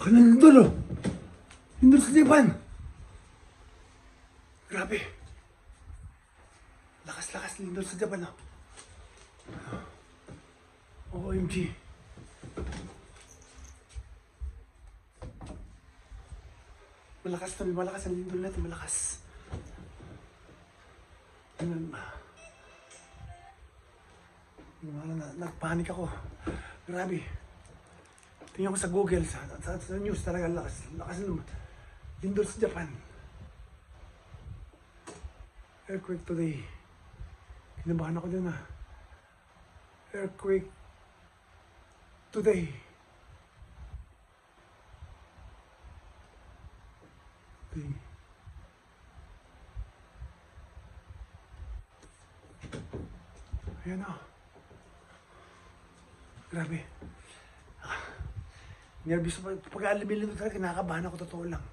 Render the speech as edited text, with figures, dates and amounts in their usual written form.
Baka na lindol, oh. Lindol sa Japan. Grabe. Lakas-lakas lindol sa Japan, oh. OMG. Malakas na, malakas ang lindol natin, malakas. Nagpanik ako. Grabe. Tingnan ko sa Google, sa news talaga, lakas naman. Lindol sa Japan. Earthquake today. Kinabahan ako dyan, ah. Earthquake today. Ayan, oh. Grabe. Nervous pa. Pag-alibili ko talaga, kinakabahan ako, totoo lang.